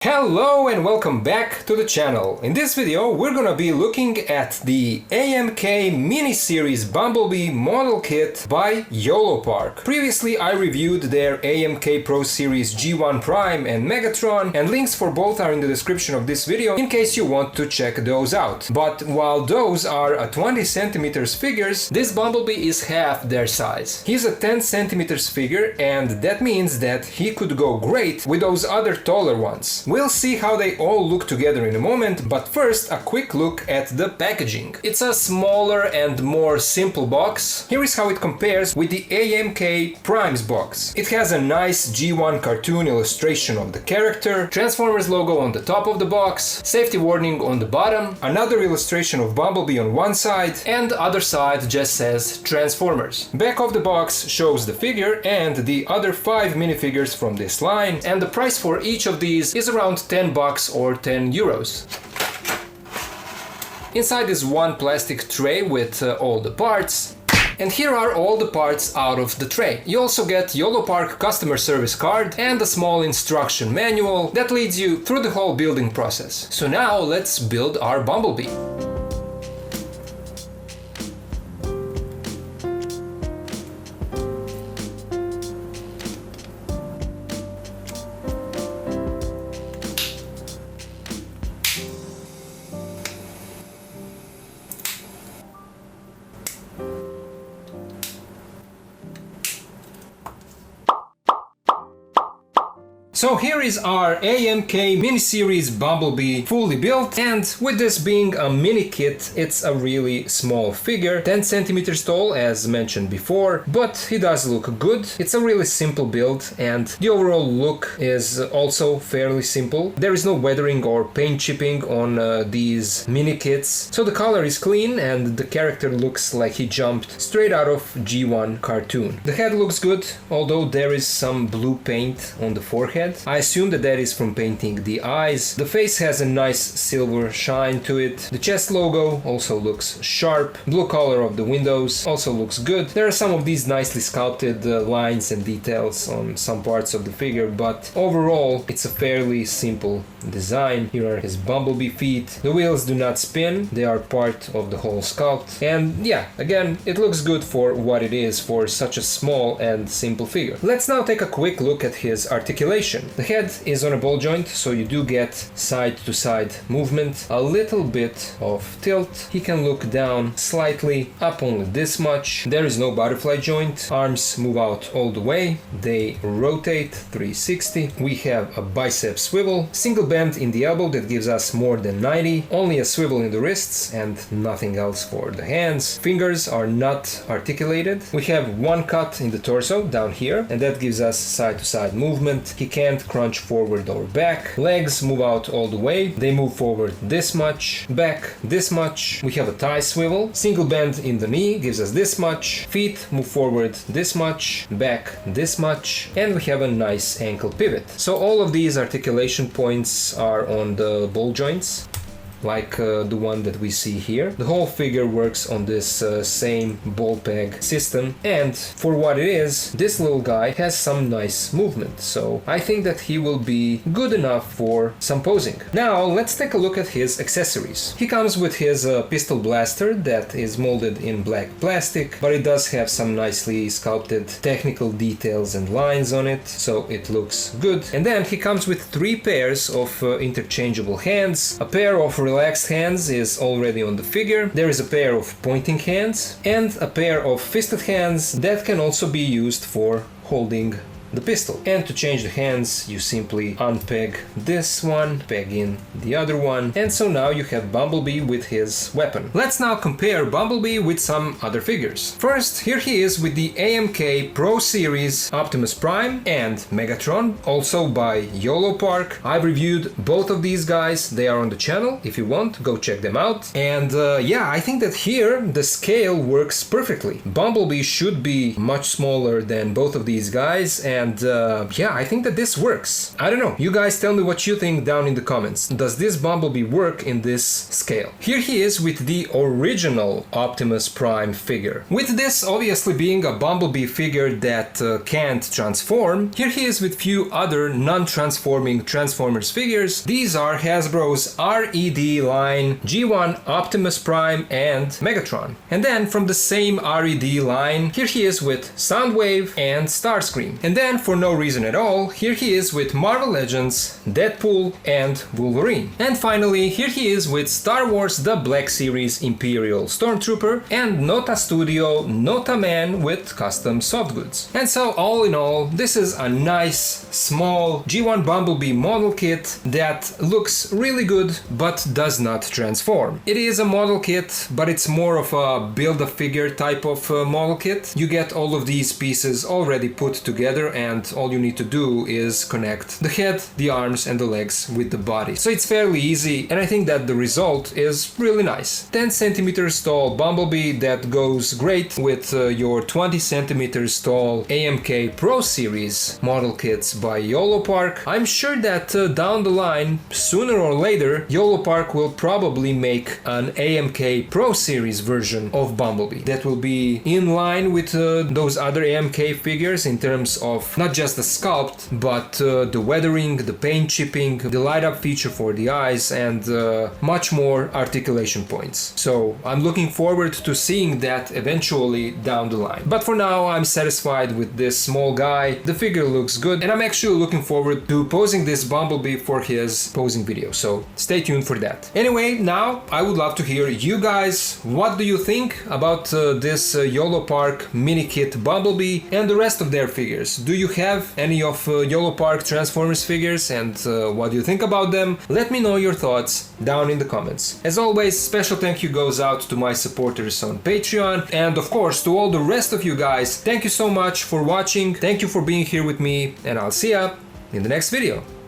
Hello and welcome back to the channel. In this video we're gonna be looking at the AMK mini-series Bumblebee model kit by Yolopark. Previously I reviewed their AMK Pro Series G1 Prime and Megatron, and links for both are in the description of this video in case you want to check those out. But while those are a 20 cm figures, this Bumblebee is half their size. He's a 10 cm figure, and that means that he could go great with those other taller ones. We'll see how they all look together in a moment, but first a quick look at the packaging. It's a smaller and more simple box. Here is how it compares with the AMK Prime's box. It has a nice G1 cartoon illustration of the character, Transformers logo on the top of the box, safety warning on the bottom, another illustration of Bumblebee on one side, and the other side just says Transformers. Back of the box shows the figure and the other 5 minifigures from this line, and the price for each of these is around $10 or 10 euros. Inside is one plastic tray with all the parts. And here are all the parts out of the tray. You also get Yolopark customer service card and a small instruction manual that leads you through the whole building process. So now let's build our Bumblebee. So here is our AMK mini-series Bumblebee fully built, and with this being a mini kit, it's a really small figure, 10 centimeters tall as mentioned before, but he does look good. It's a really simple build and the overall look is also fairly simple. There is no weathering or paint chipping on these mini kits, so the color is clean and the character looks like he jumped straight out of G1 cartoon. The head looks good, although there is some blue paint on the forehead. I assume that is from painting the eyes. The face has a nice silver shine to it. The chest logo also looks sharp. Blue color of the windows also looks good. There are some of these nicely sculpted lines and details on some parts of the figure, but overall it's a fairly simple design. Here are his Bumblebee feet. The wheels do not spin, they are part of the whole sculpt. And yeah, again, it looks good for what it is for such a small and simple figure. Let's now take a quick look at his articulation. The head is on a ball joint, so you do get side-to-side movement, a little bit of tilt. He can look down slightly, up only this much. There is no butterfly joint. Arms move out all the way. They rotate 360. We have a bicep swivel, single bend in the elbow that gives us more than 90, only a swivel in the wrists and nothing else for the hands. Fingers are not articulated. We have one cut in the torso down here, and that gives us side-to-side movement. He can't crunch forward or back. Legs move out all the way. They move forward this much, back this much. We have a thigh swivel. Single bend in the knee gives us this much. Feet move forward this much, back this much, and we have a nice ankle pivot. So all of these articulation points are on the ball joints, like the one that we see here. The whole figure works on this same ball peg system, and for what it is, this little guy has some nice movement, so I think that he will be good enough for some posing. Now let's take a look at his accessories. He comes with his pistol blaster that is molded in black plastic, but it does have some nicely sculpted technical details and lines on it, so it looks good. And then he comes with 3 pairs of interchangeable hands. A pair of relaxed hands is already on the figure. There is a pair of pointing hands and a pair of fisted hands that can also be used for holding the pistol. And to change the hands, you simply unpeg this one, peg in the other one, and so now you have Bumblebee with his weapon. Let's now compare Bumblebee with some other figures. First, here he is with the AMK Pro Series Optimus Prime and Megatron, also by Yolopark. I've reviewed both of these guys. They are on the channel. If you want, go check them out. And yeah, I think that here the scale works perfectly. Bumblebee should be much smaller than both of these guys, and and yeah, I think that this works. I don't know, you guys tell me what you think down in the comments. Does this Bumblebee work in this scale? Here he is with the original Optimus Prime figure. With this obviously being a Bumblebee figure that can't transform, here he is with few other non-transforming Transformers figures. These are Hasbro's RED line, G1, Optimus Prime and Megatron. And then from the same RED line, here he is with Soundwave and Starscream. And then for no reason at all, here he is with Marvel Legends, Deadpool and Wolverine. And finally, here he is with Star Wars The Black Series Imperial Stormtrooper and Nota Studio Nota Man with custom soft goods. And so all in all, this is a nice, small G1 Bumblebee model kit that looks really good but does not transform. It is a model kit, but it's more of a build-a-figure type of model kit. You get all of these pieces already put together and all you need to do is connect the head, the arms and the legs with the body. So it's fairly easy and I think that the result is really nice. 10 centimeters tall Bumblebee that goes great with your 20 centimeters tall AMK Pro Series model kits by Yolopark. I'm sure that down the line, sooner or later, Yolopark will probably make an AMK Pro Series version of Bumblebee that will be in line with those other AMK figures in terms of not just the sculpt, but the weathering, the paint chipping, the light up feature for the eyes and much more articulation points. So I'm looking forward to seeing that eventually down the line. But for now I'm satisfied with this small guy. The figure looks good and I'm actually looking forward to posing this Bumblebee for his posing video, so stay tuned for that. Anyway, now I would love to hear you guys. What do you think about this Yolopark mini kit Bumblebee and the rest of their figures? Do you have any of Yolopark Transformers figures and what do you think about them? Let me know your thoughts down in the comments. As always, special thank you goes out to my supporters on Patreon and of course to all the rest of you guys. Thank you so much for watching, thank you for being here with me and I'll see ya in the next video.